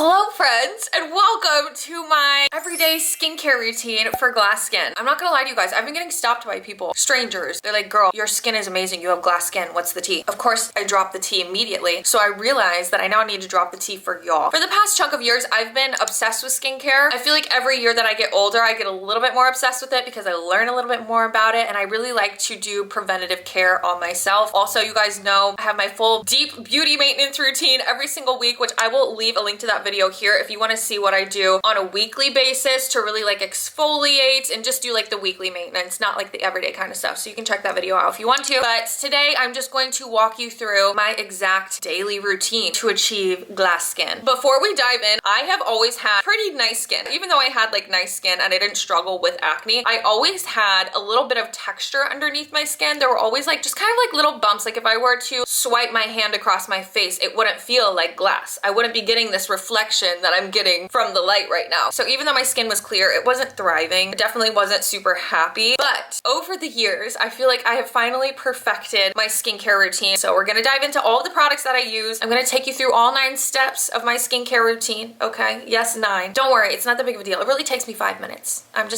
Hello friends, and welcome to my everyday skincare routine for glass skin. I'm not gonna lie to you guys, I've been getting stopped by people, strangers. They're like, girl, your skin is amazing, you have glass skin, what's the tea? Of course, I dropped the tea immediately, so I realized that I now need to drop the tea for y'all. For the past chunk of years, I've been obsessed with skincare. I feel like every year that I get older, I get a little bit more obsessed with it because I learn a little bit more about it, and I really like to do preventative care on myself. Also, you guys know I have my full deep beauty maintenance routine every single week, which I will leave a link to that video here if you want to see what I do on a weekly basis to really like exfoliate and just do like the weekly maintenance, not like the everyday kind of stuff. So you can check that video out if you want to. But today I'm just going to walk you through my exact daily routine to achieve glass skin. Before we dive in, I have always had pretty nice skin. Even though I had like nice skin and I didn't struggle with acne, I always had a little bit of texture underneath my skin. There were always like just kind of like little bumps. Like if I were to swipe my hand across my face, it wouldn't feel like glass. I wouldn't be getting this reflection that I'm getting from the light right now. So even though my skin was clear, it wasn't thriving. It definitely wasn't super happy. But over the years, I feel like I have finally perfected my skincare routine. So we're gonna dive into all the products that I use. I'm gonna take you through all 9 steps of my skincare routine. Okay, yes, 9. Don't worry, it's not that big of a deal. It really takes me 5 minutes. I'm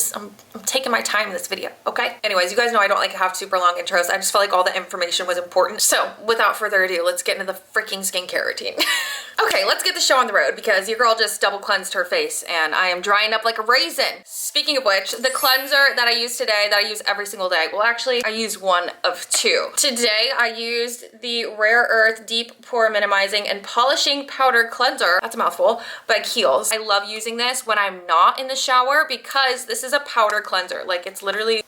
taking my time in this video, okay? Anyways, you guys know I don't like to have super long intros. I just felt like all the information was important. So without further ado, let's get into the freaking skincare routine. Okay, let's get the show on the road because your girl just double cleansed her face and I am drying up like a raisin. Speaking of which, the cleanser that I use today, that I use every single day, well actually I use one of 2. Today I used the Rare Earth Deep Pore Minimizing and Polishing Powder Cleanser, that's a mouthful, by Kiehl's. I love using this when I'm not in the shower because this is a powder cleanser. Like it's literally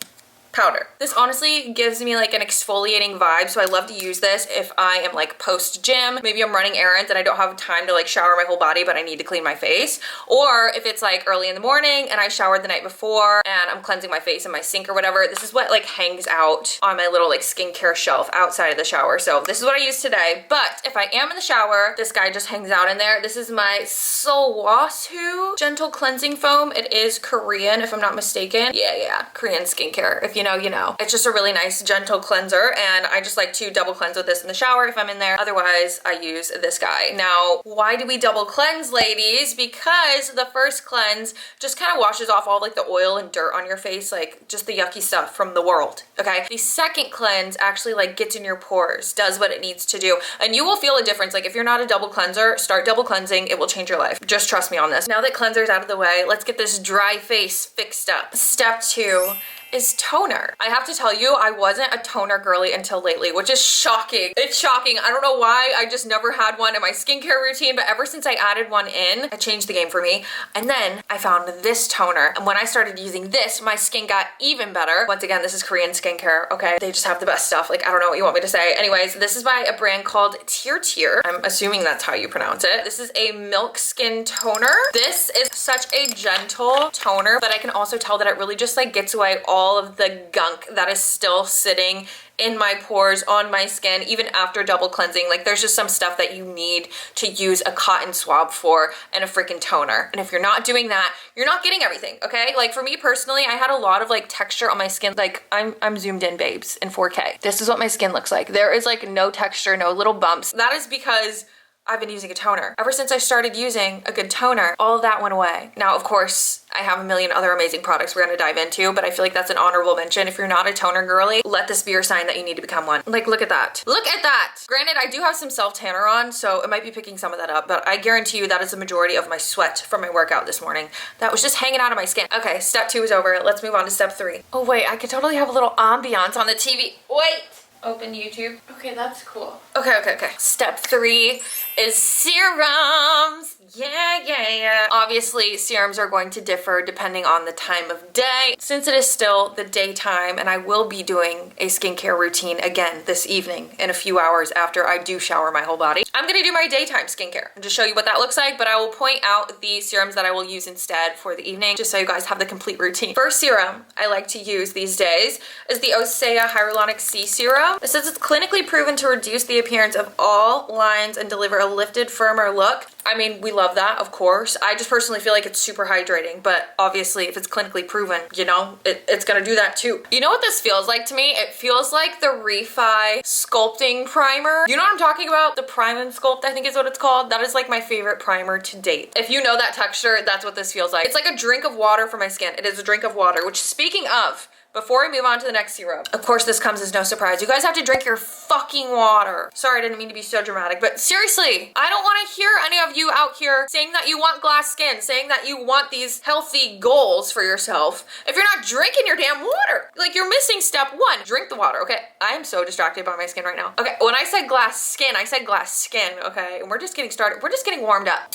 powder. This honestly gives me like an exfoliating vibe, so I love to use this if I am like post gym. Maybe I'm running errands and I don't have time to like shower my whole body, but I need to clean my face. Or if it's like early in the morning and I showered the night before and I'm cleansing my face in my sink or whatever, this is what like hangs out on my little like skincare shelf outside of the shower. So this is what I use today. But if I am in the shower, this guy just hangs out in there. This is my sooo Gentle Cleansing Foam. It is Korean if I'm not mistaken. Yeah, Korean skincare. If you know, you know. It's just a really nice gentle cleanser and I just like to double cleanse with this in the shower if I'm in there. Otherwise, I use this guy. Now, why do we double cleanse, ladies? Because the first cleanse just kind of washes off all like the oil and dirt on your face, like just the yucky stuff from the world, okay? The second cleanse actually like gets in your pores, does what it needs to do, and you will feel a difference. Like if you're not a double cleanser, start double cleansing. It will change your life. Just trust me on this. Now that cleanser's out of the way, let's get this dry face fixed up. Step 2 is toner. I have to tell you, I wasn't a toner girly until lately, which is shocking. It's shocking. I don't know why. I just never had one in my skincare routine, but ever since I added one in, it changed the game for me. And then I found this toner. And when I started using this, my skin got even better. Once again, this is Korean skincare, okay? They just have the best stuff. Like, I don't know what you want me to say. Anyways, this is by a brand called Tier. I'm assuming that's how you pronounce it. This is a milk skin toner. This is such a gentle toner, but I can also tell that it really just like gets away all of the gunk that is still sitting in my pores, on my skin, even after double cleansing. Like there's just some stuff that you need to use a cotton swab for and a freaking toner. And if you're not doing that, you're not getting everything, okay? Like for me personally, I had a lot of like texture on my skin. Like I'm zoomed in, babes, in 4K. This is what my skin looks like. There is like no texture, no little bumps. That is because I've been using a toner. Ever since I started using a good toner, all of that went away. Now, of course, I have a million other amazing products we're gonna dive into, but I feel like that's an honorable mention. If you're not a toner girly, let this be your sign that you need to become one. Like, look at that. Look at that! Granted, I do have some self-tanner on, so it might be picking some of that up, but I guarantee you that is the majority of my sweat from my workout this morning. That was just hanging out of my skin. Okay, step 2 is over. Let's move on to step 3. Oh wait, I could totally have a little ambiance on the TV. Wait! Open YouTube. Okay, that's cool. Okay. Step 3 is serums. Yeah. Obviously, serums are going to differ depending on the time of day. Since it is still the daytime, and I will be doing a skincare routine again this evening in a few hours after I do shower my whole body, I'm gonna do my daytime skincare and just show you what that looks like, but I will point out the serums that I will use instead for the evening, just so you guys have the complete routine. First serum I like to use these days is the Osea Hyaluronic C Serum. It says it's clinically proven to reduce the appearance of all lines and deliver a lifted, firmer look. I mean, we love that, of course. I just personally feel like it's super hydrating, but obviously if it's clinically proven, you know, it's gonna do that too. You know what this feels like to me? It feels like the Refi sculpting primer. You know what I'm talking about? The Prime and Sculpt, I think is what it's called. That is like my favorite primer to date. If you know that texture, that's what this feels like. It's like a drink of water for my skin. It is a drink of water, which, speaking of, before we move on to the next serum, of course this comes as no surprise. You guys have to drink your fucking water. Sorry, I didn't mean to be so dramatic, but seriously, I don't want to hear any of you out here saying that you want glass skin, saying that you want these healthy goals for yourself if you're not drinking your damn water. Like, you're missing step one. Drink the water, okay? I am so distracted by my skin right now. Okay, when I said glass skin, I said glass skin, okay? And we're just getting started. We're just getting warmed up.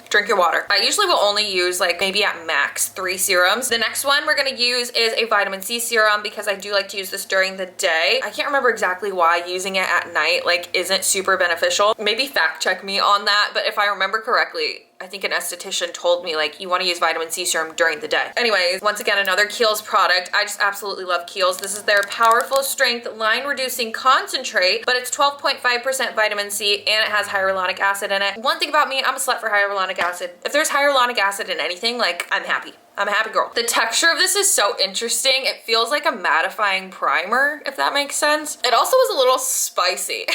Drink your water. I usually will only use like maybe at max 3 serums. The next one we're gonna use is a vitamin C serum because I do like to use this during the day. I can't remember exactly why using it at night like isn't super beneficial. Maybe fact check me on that, but if I remember correctly, I think an esthetician told me like you want to use vitamin C serum during the day. Anyways, once again, another Kiehl's product. I just absolutely love Kiehl's. This is their powerful strength line reducing concentrate, but it's 12.5% vitamin C and it has hyaluronic acid in it. One thing about me, I'm a slut for hyaluronic acid. If there's hyaluronic acid in anything, like, I'm happy. I'm a happy girl. The texture of this is so interesting. It feels like a mattifying primer, if that makes sense. It also is a little spicy, if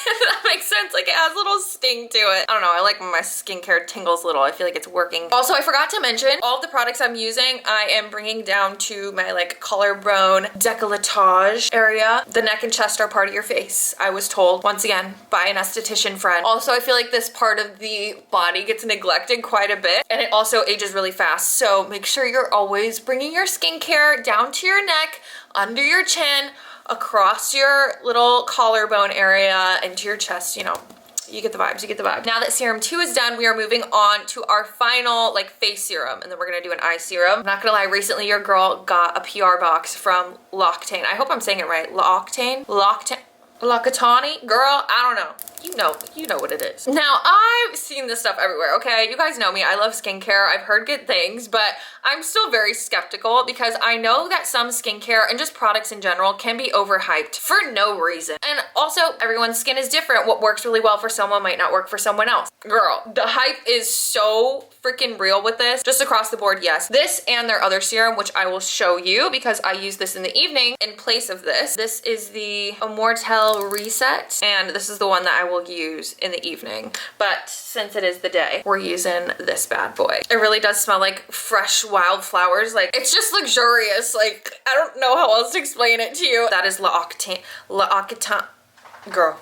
that makes sense. Like, it has a little sting to it. I don't know, I like when my skincare tingles a little. I feel like it's working. Also, I forgot to mention, all of the products I'm using, I am bringing down to my like collarbone, décolletage area. The neck and chest are part of your face, I was told, once again, by an esthetician friend. Also, I feel like this part of the body gets neglected quite a bit, and it also ages really fast. So make sure you're always bringing your skincare down to your neck, under your chin, across your little collarbone area, into your chest, you know. You get the vibes, you get the vibe. Now that serum 2 is done, we are moving on to our final like face serum, and then we're gonna do an eye serum. I'm not gonna lie, recently your girl got a PR box from L'Occitane. I hope I'm saying it right. L'Occitane? Girl, I don't know. You know what it is. Now, I've seen this stuff everywhere, okay? You guys know me, I love skincare. I've heard good things, but I'm still very skeptical because I know that some skincare and just products in general can be overhyped for no reason. And also, everyone's skin is different. What works really well for someone might not work for someone else. Girl, the hype is so freaking real with this. Just across the board, yes. This and their other serum, which I will show you because I use this in the evening in place of this. This is the Immortelle Reset, and this is the one that I will use in the evening. But since it is the day, we're using this bad boy. It really does smell like fresh wildflowers. Like, it's just luxurious. Like, I don't know how else to explain it to you. That is L'Occitane. Girl.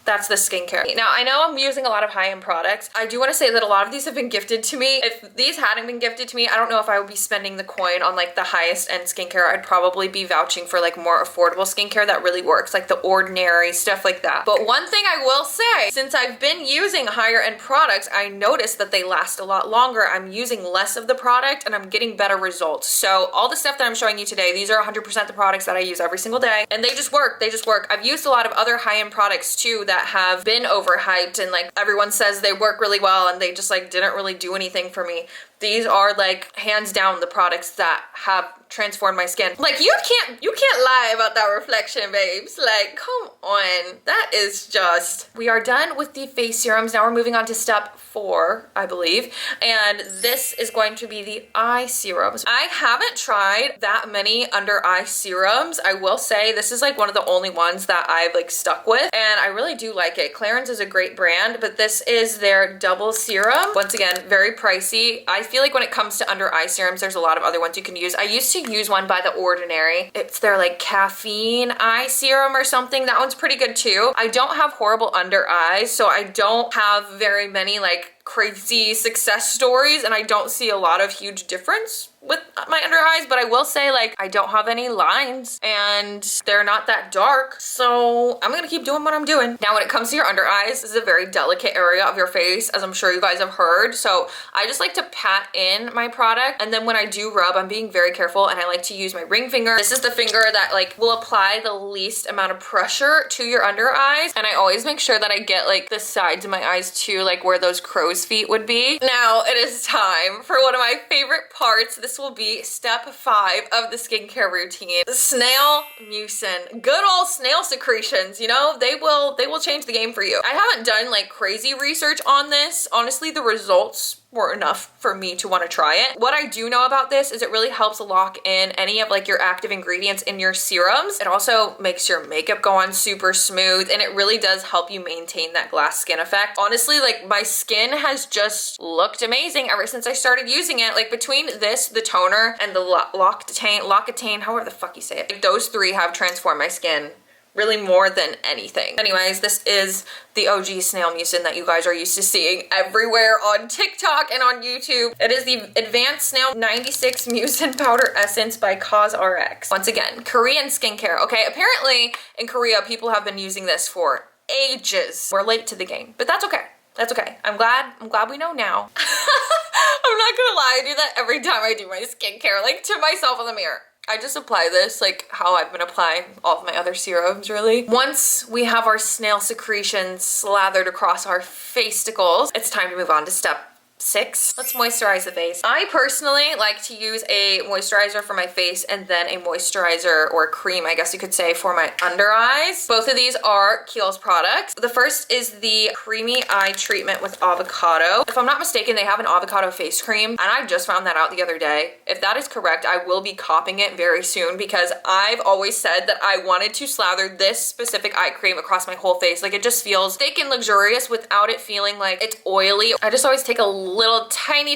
That's the skincare. Now, I know I'm using a lot of high-end products. I do want to say that a lot of these have been gifted to me. If these hadn't been gifted to me, I don't know if I would be spending the coin on like the highest end skincare. I'd probably be vouching for like more affordable skincare that really works, like The Ordinary, stuff like that. But one thing I will say, since I've been using higher end products, I noticed that they last a lot longer. I'm using less of the product and I'm getting better results. So all the stuff that I'm showing you today, these are 100% the products that I use every single day, and they just work. They just work. I've used a lot of other high-end products too that have been overhyped and like everyone says they work really well and they just like didn't really do anything for me. These are like hands down the products that have transformed my skin. Like, you can't lie about that reflection, babes. Like, come on. That is just... We are done with the face serums. Now we're moving on to step 4, I believe. And this is going to be the eye serums. I haven't tried that many under eye serums. I will say this is like one of the only ones that I've like stuck with, and I really do like it. Clarins is a great brand, but this is their double serum. Once again, very pricey. I feel like when it comes to under eye serums, there's a lot of other ones you can use. I used to use one by The Ordinary. It's their like caffeine eye serum or something. That one's pretty good too. I don't have horrible under eyes, so I don't have very many like crazy success stories, and I don't see a lot of huge difference with my under eyes, but I will say like I don't have any lines and they're not that dark, so I'm gonna keep doing what I'm doing. Now when it comes to your under eyes, this is a very delicate area of your face, as I'm sure you guys have heard, so I just like to pat in my product, and then when I do rub, I'm being very careful, and I like to use my ring finger. This is the finger that like will apply the least amount of pressure to your under eyes, and I always make sure that I get like the sides of my eyes too, like where those crow's crow's feet would be. Now it is time for one of my favorite parts. This will be step 5 of the skincare routine. Snail mucin. Good old snail secretions, you know, they will change the game for you. I haven't done like crazy research on this. Honestly, the results were enough for me to want to try it. What I do know about this is it really helps lock in any of like your active ingredients in your serums. It also makes your makeup go on super smooth, and it really does help you maintain that glass skin effect. Honestly, like my skin has just looked amazing ever since I started using it. Like between this, the toner, and the L'Occitane, however the fuck you say it, like those 3 have transformed my skin really more than anything. Anyways, this is the OG snail mucin that you guys are used to seeing everywhere on TikTok and on YouTube. It is the Advanced Snail 96 Mucin Powder Essence by COSRX. Once again, Korean skincare. Okay, apparently in Korea, people have been using this for ages. We're late to the game, but that's okay. That's okay. I'm glad we know now. I'm not gonna lie, I do that every time I do my skincare, like to myself in the mirror. I just apply this like how I've been applying all of my other serums, really. Once we have our snail secretions slathered across our fasticles, it's time to move on to step 6. Let's moisturize the face. I personally like to use a moisturizer for my face and then a moisturizer or cream, I guess you could say, for my under eyes. Both of these are Kiehl's products. The first is the Creamy Eye Treatment with Avocado. If I'm not mistaken, they have an avocado face cream, and I just found that out the other day. If that is correct, I will be copying it very soon because I've always said that I wanted to slather this specific eye cream across my whole face. Like it just feels thick and luxurious without it feeling like it's oily. I just always take a little tiny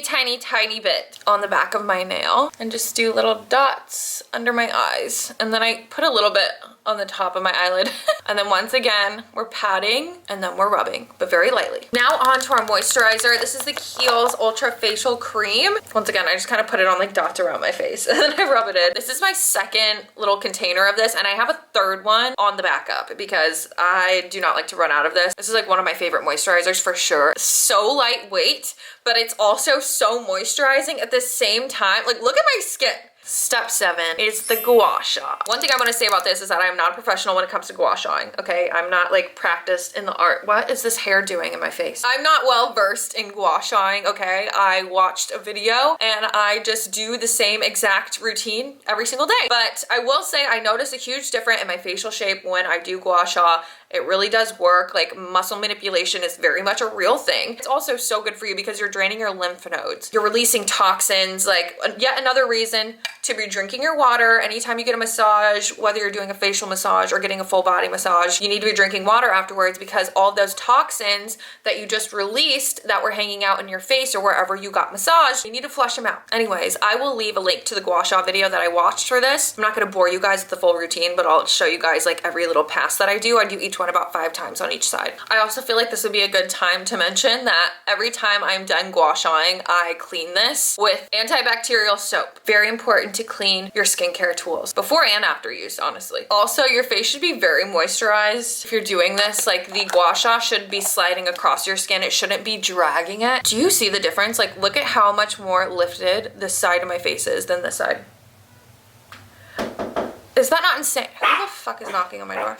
bit on the back of my nail and just do little dots under my eyes, and then I put a little bit on the top of my eyelid. And then once again, we're patting and then we're rubbing, but very lightly. Now on to our moisturizer. This is the Kiehl's Ultra Facial Cream. Once again, I just kind of put it on like dots around my face and then I rub it in. This is my second little container of this, and I have a third one on the backup because I do not like to run out of this. This is like one of my favorite moisturizers for sure. So lightweight, but it's also so moisturizing at the same time. Like look at my skin. Step 7 is the Gua Sha. One thing I want to say about this is that I'm not a professional when it comes to gua shawing, okay? I'm not like practiced in the art. What is this hair doing in my face? I'm not well versed in gua shawing, okay? I watched a video and I just do the same exact routine every single day. But I will say I notice a huge difference in my facial shape when I do gua sha. It really does work. Like muscle manipulation is very much a real thing. It's also so good for you because you're draining your lymph nodes. You're releasing toxins, like yet another reason to be drinking your water. Anytime you get a massage, whether you're doing a facial massage or getting a full body massage, you need to be drinking water afterwards because all those toxins that you just released that were hanging out in your face or wherever you got massaged, you need to flush them out. Anyways, I will leave a link to the gua sha video that I watched for this. I'm not gonna bore you guys with the full routine, but I'll show you guys like every little pass that I do. I do each one about 5 times on each side. I also feel like this would be a good time to mention that every time I'm done gua shaing, I clean this with antibacterial soap. Very important to clean your skincare tools before and after use, honestly. Also, your face should be very moisturized. If you're doing this, like the gua sha should be sliding across your skin. It shouldn't be dragging it. Do you see the difference? Like look at how much more lifted this side of my face is than this side. Is that not insane? Who the fuck is knocking on my door?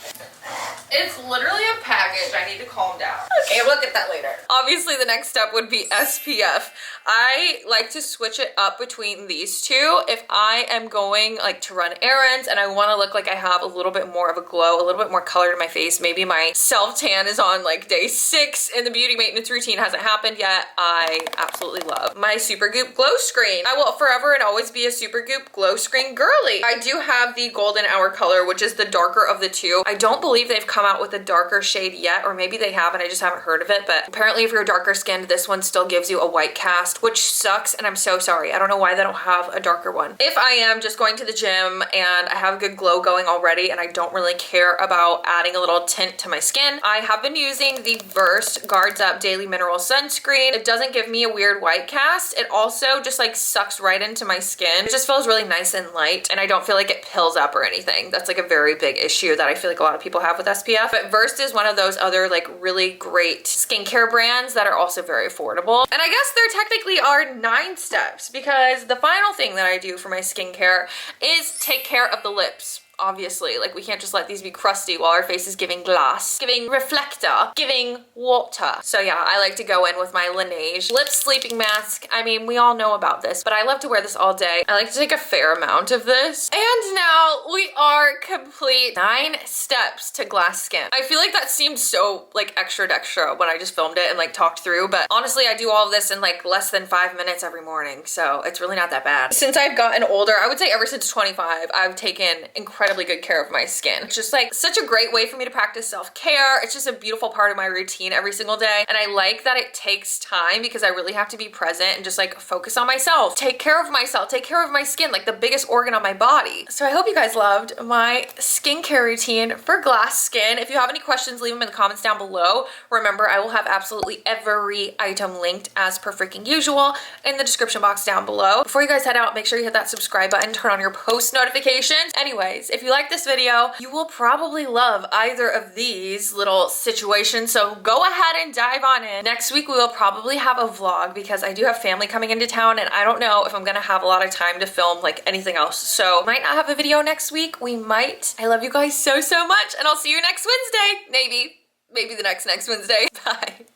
It's literally a package. I need to calm down. Okay, we'll get that later. Obviously, the next step would be SPF. I like to switch it up between these two. If I am going like to run errands and I want to look like I have a little bit more of a glow, a little bit more color to my face, maybe my self-tan is on like day 6 and the beauty maintenance routine hasn't happened yet, I absolutely love my Supergoop Glow Screen. I will forever and always be a Supergoop Glow Screen girly. I do have the Golden Hour color, which is the darker of the two. I don't believe they've come out with a darker shade yet, or maybe they have and I just haven't heard of it, but apparently if you're darker skinned, this one still gives you a white cast, which sucks, and I'm so sorry. I don't know why they don't have a darker one. If I am just going to the gym and I have a good glow going already and I don't really care about adding a little tint to my skin, I have been using the Versed Guards Up Daily Mineral Sunscreen. It doesn't give me a weird white cast. It also just like sucks right into my skin. It just feels really nice and light, and I don't feel like it pills up or anything. That's like a very big issue that I feel like a lot of people have with SPF. But Versed is one of those other like really great skincare brands that are also very affordable. And I guess there technically are 9 steps because the final thing that I do for my skincare is take care of the lips. obviously. Like, we can't just let these be crusty while our face is giving glass, giving reflector, giving water. So yeah, I like to go in with my Laneige lip sleeping mask. I mean, we all know about this, but I love to wear this all day. I like to take a fair amount of this. And now we are complete. 9 steps to glass skin. I feel like that seemed so like extra when I just filmed it and like talked through, but honestly, I do all of this in like less than 5 minutes every morning, so it's really not that bad. Since I've gotten older, I would say ever since 25, I've taken incredibly good care of my skin. It's just like such a great way for me to practice self-care. It's just a beautiful part of my routine every single day, and I like that it takes time because I really have to be present and just like focus on myself, take care of myself, take care of my skin, like the biggest organ on my body. So I hope you guys loved my skincare routine for glass skin. If you have any questions, leave them in the comments down below. Remember, I will have absolutely every item linked as per freaking usual in the description box down below. Before you guys head out, make sure you hit that subscribe button, turn on your post notifications. Anyways, if you like this video, you will probably love either of these little situations, so go ahead and dive on in. Next week, we will probably have a vlog because I do have family coming into town and I don't know if I'm gonna have a lot of time to film like anything else. So might not have a video next week. We might. I love you guys so, so much, and I'll see you next Wednesday. Maybe the next Wednesday. Bye.